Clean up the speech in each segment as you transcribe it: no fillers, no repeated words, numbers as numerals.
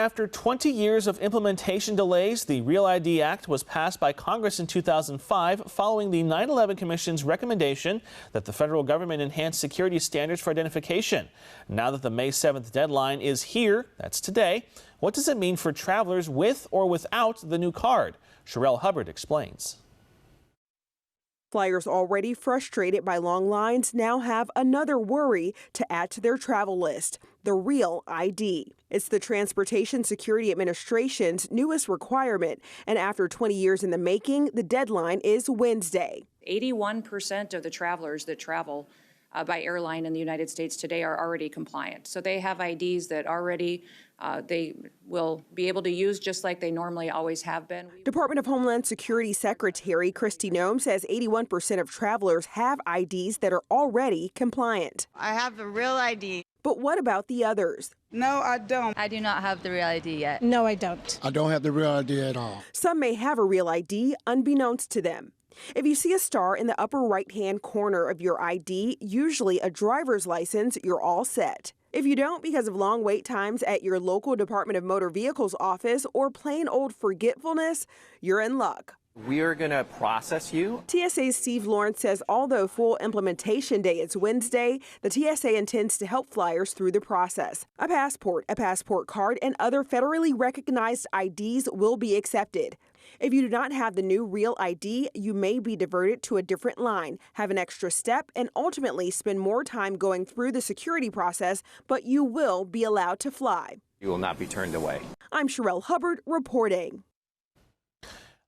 After 20 years of implementation delays, the Real ID Act was passed by Congress in 2005 following the 9/11 Commission's recommendation that the federal government enhance security standards for identification. Now that the May 7th deadline is here, that's today, what does it mean for travelers with or without the new card? Sherelle Hubbard explains. Flyers already frustrated by long lines now have another worry to add to their travel list: the Real ID. It's the Transportation Security Administration's newest requirement, and after 20 years in the making, the deadline is Wednesday. 81% of the travelers that travel by airline in the United States today are already compliant. So they have IDs that already they will be able to use just like they normally always have been. Department of Homeland Security Secretary Kristi Noem says 81% of travelers have IDs that are already compliant. I have the Real ID. But what about the others? No, I don't. I do not have the Real ID yet. No, I don't. I don't have the Real ID at all. Some may have a Real ID unbeknownst to them. If you see a star in the upper right-hand corner of your ID, usually a driver's license, you're all set. If you don't, because of long wait times at your local Department of Motor Vehicles office or plain old forgetfulness, you're in luck. We are going to process you. TSA's Steve Lawrence says although full implementation day is Wednesday, the TSA intends to help flyers through the process. A passport card, and other federally recognized IDs will be accepted. If you do not have the new Real ID, you may be diverted to a different line, have an extra step, and ultimately spend more time going through the security process, but you will be allowed to fly. You will not be turned away. I'm Sherelle Hubbard reporting.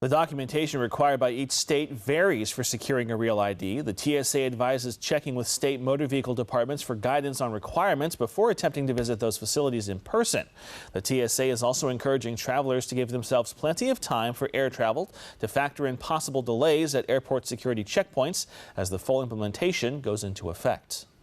The documentation required by each state varies for securing a Real ID. The TSA advises checking with state motor vehicle departments for guidance on requirements before attempting to visit those facilities in person. The TSA is also encouraging travelers to give themselves plenty of time for air travel to factor in possible delays at airport security checkpoints as the full implementation goes into effect.